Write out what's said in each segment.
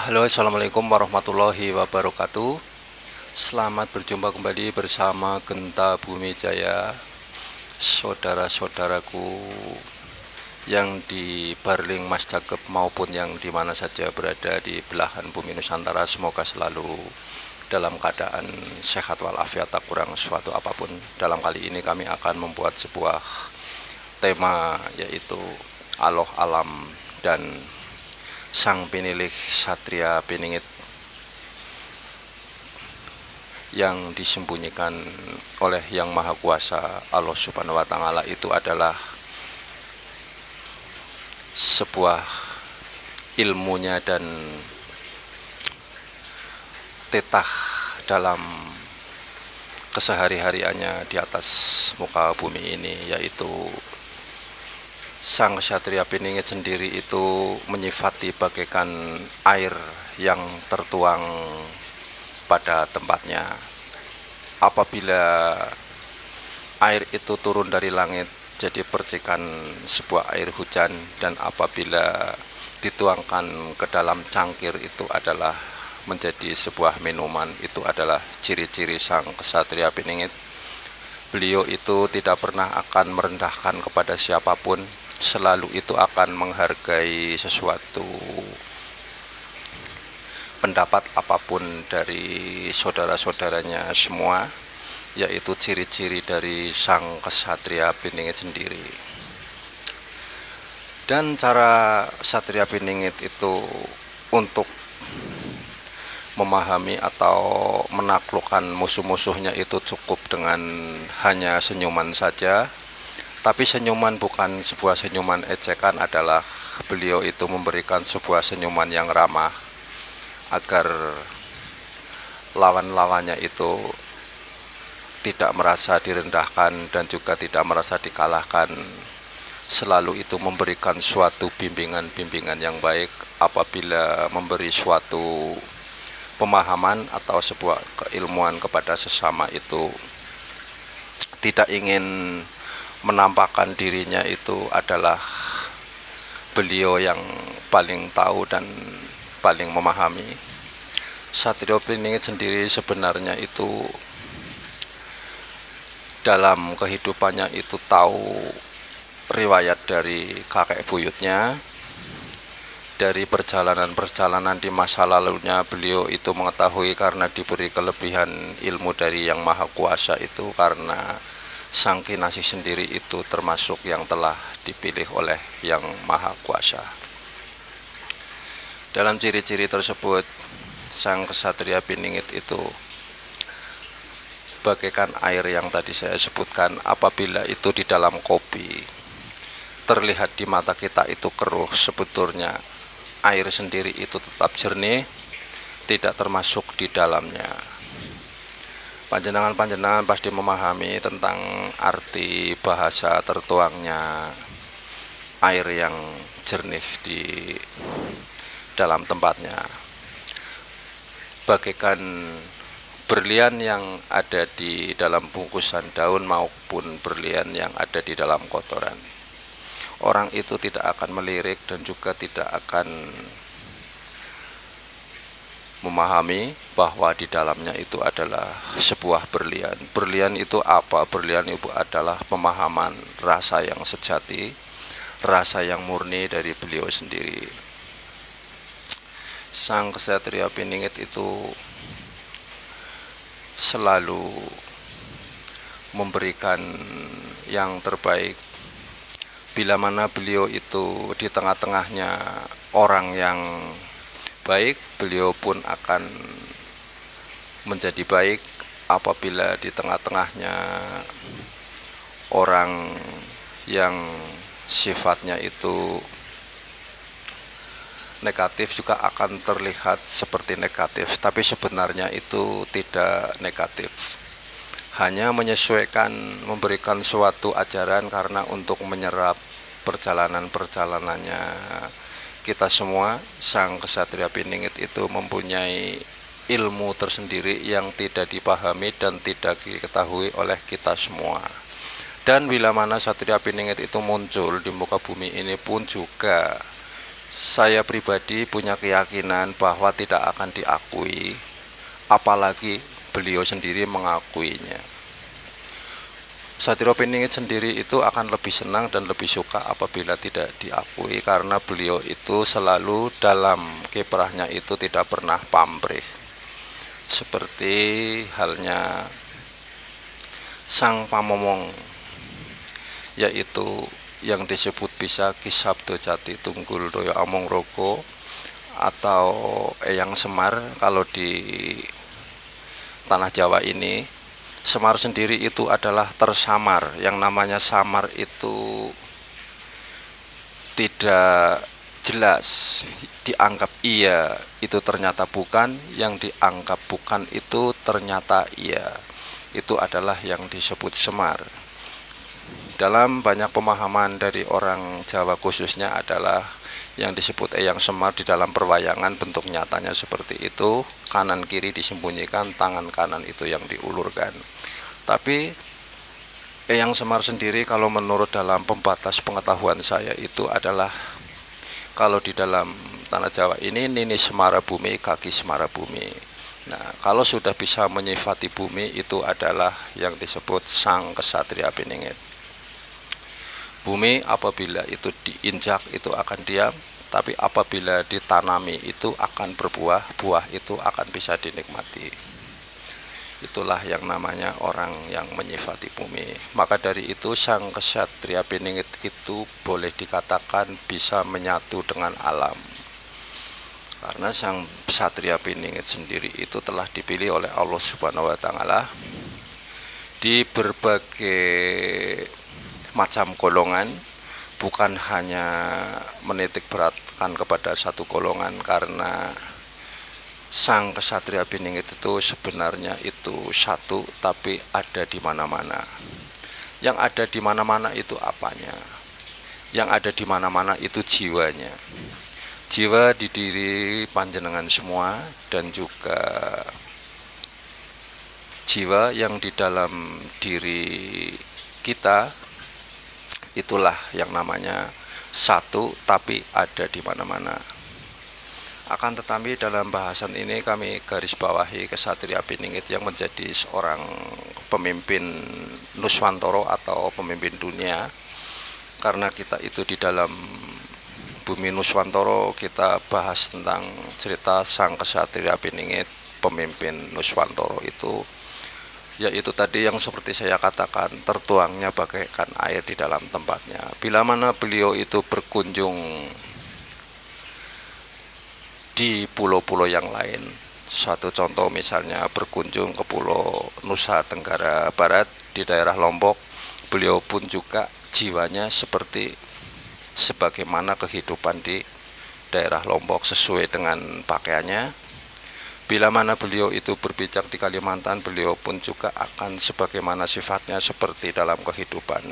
Halo, assalamualaikum warahmatullahi wabarakatuh. Selamat berjumpa kembali bersama Genta Bumi Jaya, saudara-saudaraku yang di Barling Mas Cakep maupun yang di mana saja berada di belahan bumi Nusantara. Semoga selalu dalam keadaan sehat walafiat, tak kurang suatu apapun. Dalam kali ini kami akan membuat sebuah tema, yaitu Aloh Alam dan Sang Pinilih Satria Piningit yang disembunyikan oleh Yang Maha Kuasa Allah Subhanahu wa Ta'ala itu adalah sebuah ilmunya dan tetah dalam kesehari-hariannya di atas muka bumi ini, yaitu Sang Ksatria Piningit sendiri itu menyifati bagaikan air yang tertuang pada tempatnya. Apabila air itu turun dari langit jadi percikan sebuah air hujan, dan apabila dituangkan ke dalam cangkir itu adalah menjadi sebuah minuman. Itu adalah ciri-ciri Sang Ksatria Piningit. Beliau itu tidak pernah akan merendahkan kepada siapapun, selalu itu akan menghargai sesuatu pendapat apapun dari saudara-saudaranya semua, yaitu ciri-ciri dari Sang Ksatria Piningit sendiri. Dan cara Ksatria Piningit itu untuk memahami atau menaklukkan musuh-musuhnya itu cukup dengan hanya senyuman saja. Tapi senyuman bukan sebuah senyuman ejekan, adalah beliau itu memberikan sebuah senyuman yang ramah agar lawan-lawannya itu tidak merasa direndahkan dan juga tidak merasa dikalahkan. Selalu itu memberikan suatu bimbingan-bimbingan yang baik apabila memberi suatu pemahaman atau sebuah keilmuan kepada sesama itu. Tidak ingin menampakkan dirinya itu adalah beliau yang paling tahu dan paling memahami. Ksatria Piningit sendiri sebenarnya itu dalam kehidupannya itu tahu riwayat dari kakek buyutnya, dari perjalanan-perjalanan di masa lalunya. Beliau itu mengetahui karena diberi kelebihan ilmu dari Yang Maha Kuasa itu, karena Sang Kinasih sendiri itu termasuk yang telah dipilih oleh Yang Maha Kuasa. Dalam ciri-ciri tersebut, Sang Ksatria Piningit itu bagaikan air yang tadi saya sebutkan. Apabila itu di dalam kopi terlihat di mata kita itu keruh, sebetulnya air sendiri itu tetap jernih, tidak termasuk di dalamnya. Panjenengan-panjenengan pasti memahami tentang arti bahasa tertuangnya air yang jernih di dalam tempatnya. Bagaikan berlian yang ada di dalam bungkusan daun maupun berlian yang ada di dalam kotoran. Orang itu tidak akan melirik dan juga tidak akan memahami bahwa di dalamnya itu adalah sebuah berlian. Berlian itu apa? Berlian itu adalah pemahaman, rasa yang sejati, rasa yang murni dari beliau sendiri. Sang Ksatria Piningit itu selalu memberikan yang terbaik. Bila mana beliau itu di tengah-tengahnya orang yang baik, beliau pun akan menjadi baik. Apabila di tengah-tengahnya orang yang sifatnya itu negatif, juga akan terlihat seperti negatif, tapi sebenarnya itu tidak negatif. Hanya menyesuaikan, memberikan suatu ajaran karena untuk menyerap perjalanan-perjalanannya kita semua. Sang Ksatria Piningit itu mempunyai ilmu tersendiri yang tidak dipahami dan tidak diketahui oleh kita semua. Dan bila mana Ksatria Piningit itu muncul di muka bumi ini pun juga saya pribadi punya keyakinan bahwa tidak akan diakui, apalagi beliau sendiri mengakuinya. Satrio Piningit sendiri itu akan lebih senang dan lebih suka apabila tidak diakui, karena beliau itu selalu dalam kiprahnya itu tidak pernah pamrih. Seperti halnya Sang Pamomong, yaitu yang disebut bisa Ki Sabdo Jati Tunggul Doyo Among Roko atau Eyang Semar. Kalau di tanah Jawa ini, Semar sendiri itu adalah tersamar. Yang namanya samar itu tidak jelas, dianggap iya itu ternyata bukan, yang dianggap bukan itu ternyata iya. Itu adalah yang disebut semar. Dalam banyak pemahaman dari orang Jawa khususnya adalah yang disebut Eyang Semar di dalam perwayangan bentuk nyatanya seperti itu, kanan kiri disembunyikan, tangan kanan itu yang diulurkan. Tapi Eyang Semar sendiri kalau menurut dalam pembatas pengetahuan saya itu adalah, kalau di dalam tanah Jawa ini Nini Semara Bumi, kaki Semara Bumi. Nah, kalau sudah bisa menyifati bumi itu adalah yang disebut Sang Kesatria Piningit. Bumi apabila itu diinjak itu akan diam, tapi apabila ditanami itu akan berbuah, buah itu akan bisa dinikmati. Itulah yang namanya orang yang menyifati bumi. Maka dari itu Sang Kesatria Piningit itu boleh dikatakan bisa menyatu dengan alam. Karena Sang Ksatria Piningit sendiri itu telah dipilih oleh Allah Subhanahu wa Ta'ala di berbagai macam golongan, bukan hanya menitik beratkan kepada satu golongan, karena Sang Ksatria Piningit itu sebenarnya itu satu, tapi ada di mana-mana. Yang ada di mana-mana itu apanya? Yang ada di mana-mana itu jiwanya. Jiwa di diri panjenengan semua, dan juga jiwa yang di dalam diri kita, itulah yang namanya satu tapi ada di mana-mana. Akan tetapi dalam bahasan ini kami garis bawahi Ksatria Piningit yang menjadi seorang pemimpin Nuswantara atau pemimpin dunia, karena kita itu di dalam Bumi Nuswantara kita bahas tentang cerita Sang Ksatria Piningit, pemimpin Nuswantara itu, yaitu tadi yang seperti saya katakan, tertuangnya bagaikan air di dalam tempatnya. Bila mana beliau itu berkunjung di pulau-pulau yang lain, satu contoh misalnya berkunjung ke Pulau Nusa Tenggara Barat di daerah Lombok, beliau pun juga jiwanya seperti sebagaimana kehidupan di daerah Lombok sesuai dengan pakaiannya. Bila mana beliau itu berbicara di Kalimantan, beliau pun juga akan sebagaimana sifatnya seperti dalam kehidupan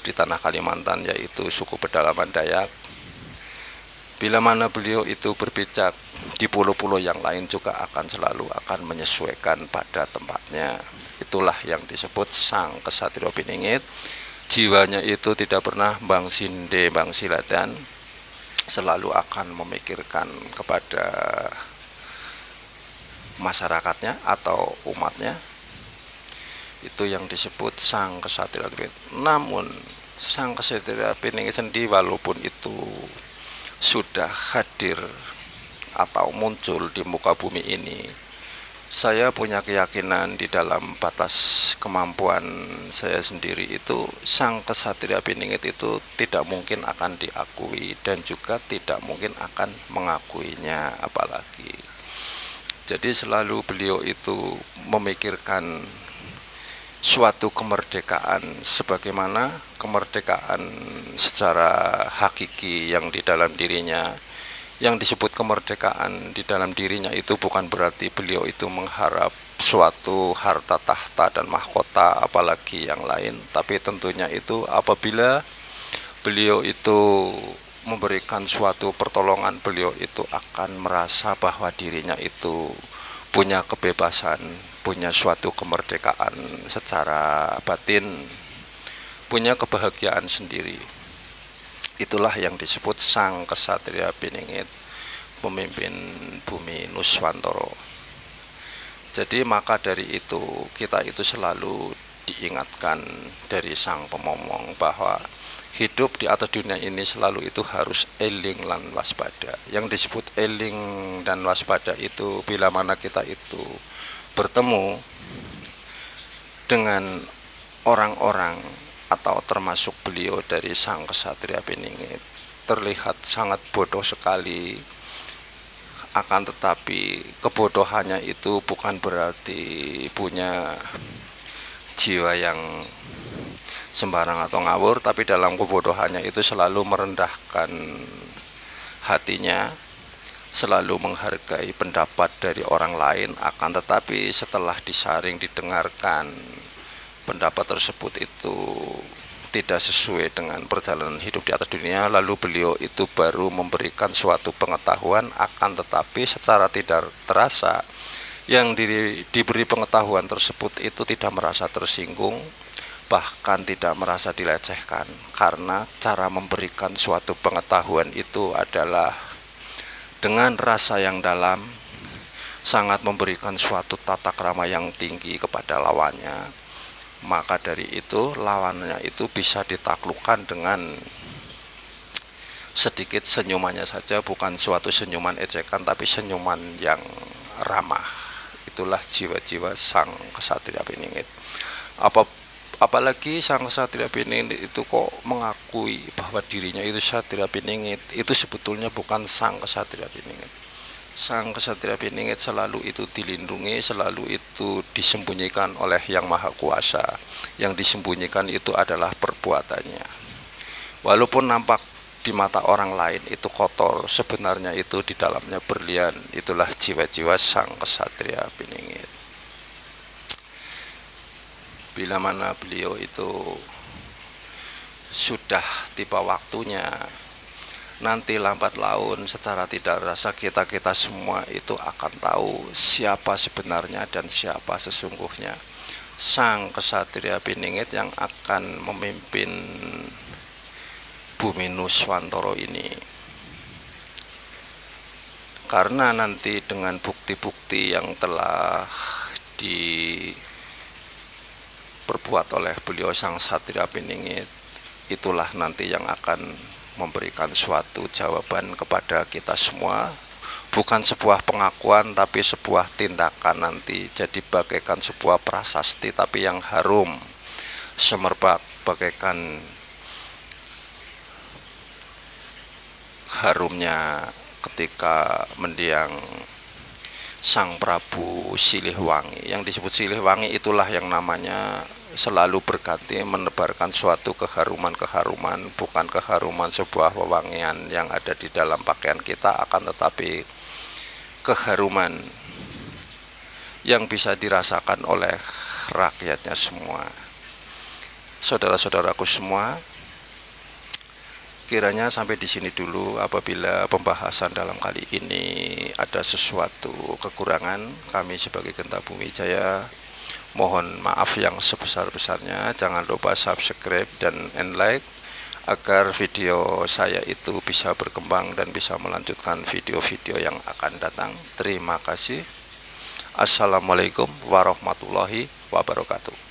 di tanah Kalimantan, yaitu suku pedalaman Dayak. Bila mana beliau itu berbicara di pulau-pulau yang lain juga akan selalu akan menyesuaikan pada tempatnya. Itulah yang disebut Sang Ksatria Piningit. Jiwanya itu tidak pernah bang sinde bang silatan, selalu akan memikirkan kepada masyarakatnya atau umatnya. Itu yang disebut Sang Ksatria Piningit. Namun Sang Ksatria Piningit sendiri walaupun itu sudah hadir atau muncul di muka bumi ini, saya punya keyakinan di dalam batas kemampuan saya sendiri itu Sang Ksatria Piningit itu tidak mungkin akan diakui dan juga tidak mungkin akan mengakuinya apalagi. Jadi selalu beliau itu memikirkan suatu kemerdekaan sebagaimana kemerdekaan secara hakiki yang di dalam dirinya. Yang disebut kemerdekaan di dalam dirinya itu bukan berarti beliau itu mengharap suatu harta tahta dan mahkota apalagi yang lain, tapi tentunya itu apabila beliau itu memberikan suatu pertolongan, beliau itu akan merasa bahwa dirinya itu punya kebebasan, punya suatu kemerdekaan secara batin, punya kebahagiaan sendiri. itulah yang disebut Sang Kesatria Piningit, pemimpin bumi Nuswantara. Jadi maka dari itu kita itu selalu diingatkan dari Sang Pemomong bahwa hidup di atas dunia ini selalu itu harus eling lan waspada. Yang disebut eling dan waspada itu bila mana kita itu bertemu dengan orang-orang atau termasuk beliau dari Sang Kesatria Piningit, terlihat sangat bodoh sekali. Akan tetapi kebodohannya itu bukan berarti punya jiwa yang sembarang atau ngawur, tapi dalam kebodohannya itu selalu merendahkan hatinya, selalu menghargai pendapat dari orang lain. Akan tetapi setelah disaring, didengarkan, pendapat tersebut itu tidak sesuai dengan perjalanan hidup di atas dunia, lalu beliau itu baru memberikan suatu pengetahuan. Akan tetapi secara tidak terasa yang diberi pengetahuan tersebut itu tidak merasa tersinggung, bahkan tidak merasa dilecehkan, karena cara memberikan suatu pengetahuan itu adalah dengan rasa yang dalam, sangat memberikan suatu tata krama yang tinggi kepada lawannya. Maka dari itu lawannya itu bisa ditaklukkan dengan sedikit senyumannya saja, bukan suatu senyuman ejekan tapi senyuman yang ramah. Itulah jiwa-jiwa Sang Kesatria Piningit. Apalagi Sang Kesatria Piningit itu kok mengakui bahwa dirinya itu Satria Piningit, itu sebetulnya bukan Sang Kesatria Piningit. Sang Kesatria Piningit selalu itu dilindungi, selalu itu disembunyikan oleh Yang Maha Kuasa. Yang disembunyikan itu adalah perbuatannya. Walaupun nampak di mata orang lain itu kotor, sebenarnya itu di dalamnya berlian. Itulah jiwa-jiwa Sang Kesatria Piningit. Bila mana beliau itu sudah tiba waktunya, nanti lambat laun secara tidak rasa kita semua itu akan tahu siapa sebenarnya dan siapa sesungguhnya Sang Kesatria Piningit yang akan memimpin bumi Nuswantara ini. Karena nanti dengan bukti-bukti yang telah diperbuat oleh beliau Sang Kesatria Piningit, itulah nanti yang akan memberikan suatu jawaban kepada kita semua, bukan sebuah pengakuan tapi sebuah tindakan nanti. Jadi bagaikan sebuah prasasti tapi yang harum semerbak, bagaikan harumnya ketika mendiang Sang Prabu Silihwangi. Yang disebut Silihwangi itulah yang namanya selalu berganti menebarkan suatu keharuman-keharuman, bukan keharuman sebuah wewangian yang ada di dalam pakaian kita, akan tetapi keharuman yang bisa dirasakan oleh rakyatnya semua. Saudara-saudaraku semua, kiranya sampai di sini dulu. Apabila pembahasan dalam kali ini ada sesuatu kekurangan, kami sebagai Genta Bumi Jaya mohon maaf yang sebesar-besarnya. Jangan lupa subscribe dan like agar video saya itu bisa berkembang dan bisa melanjutkan video-video yang akan datang. Terima kasih. Assalamualaikum warahmatullahi wabarakatuh.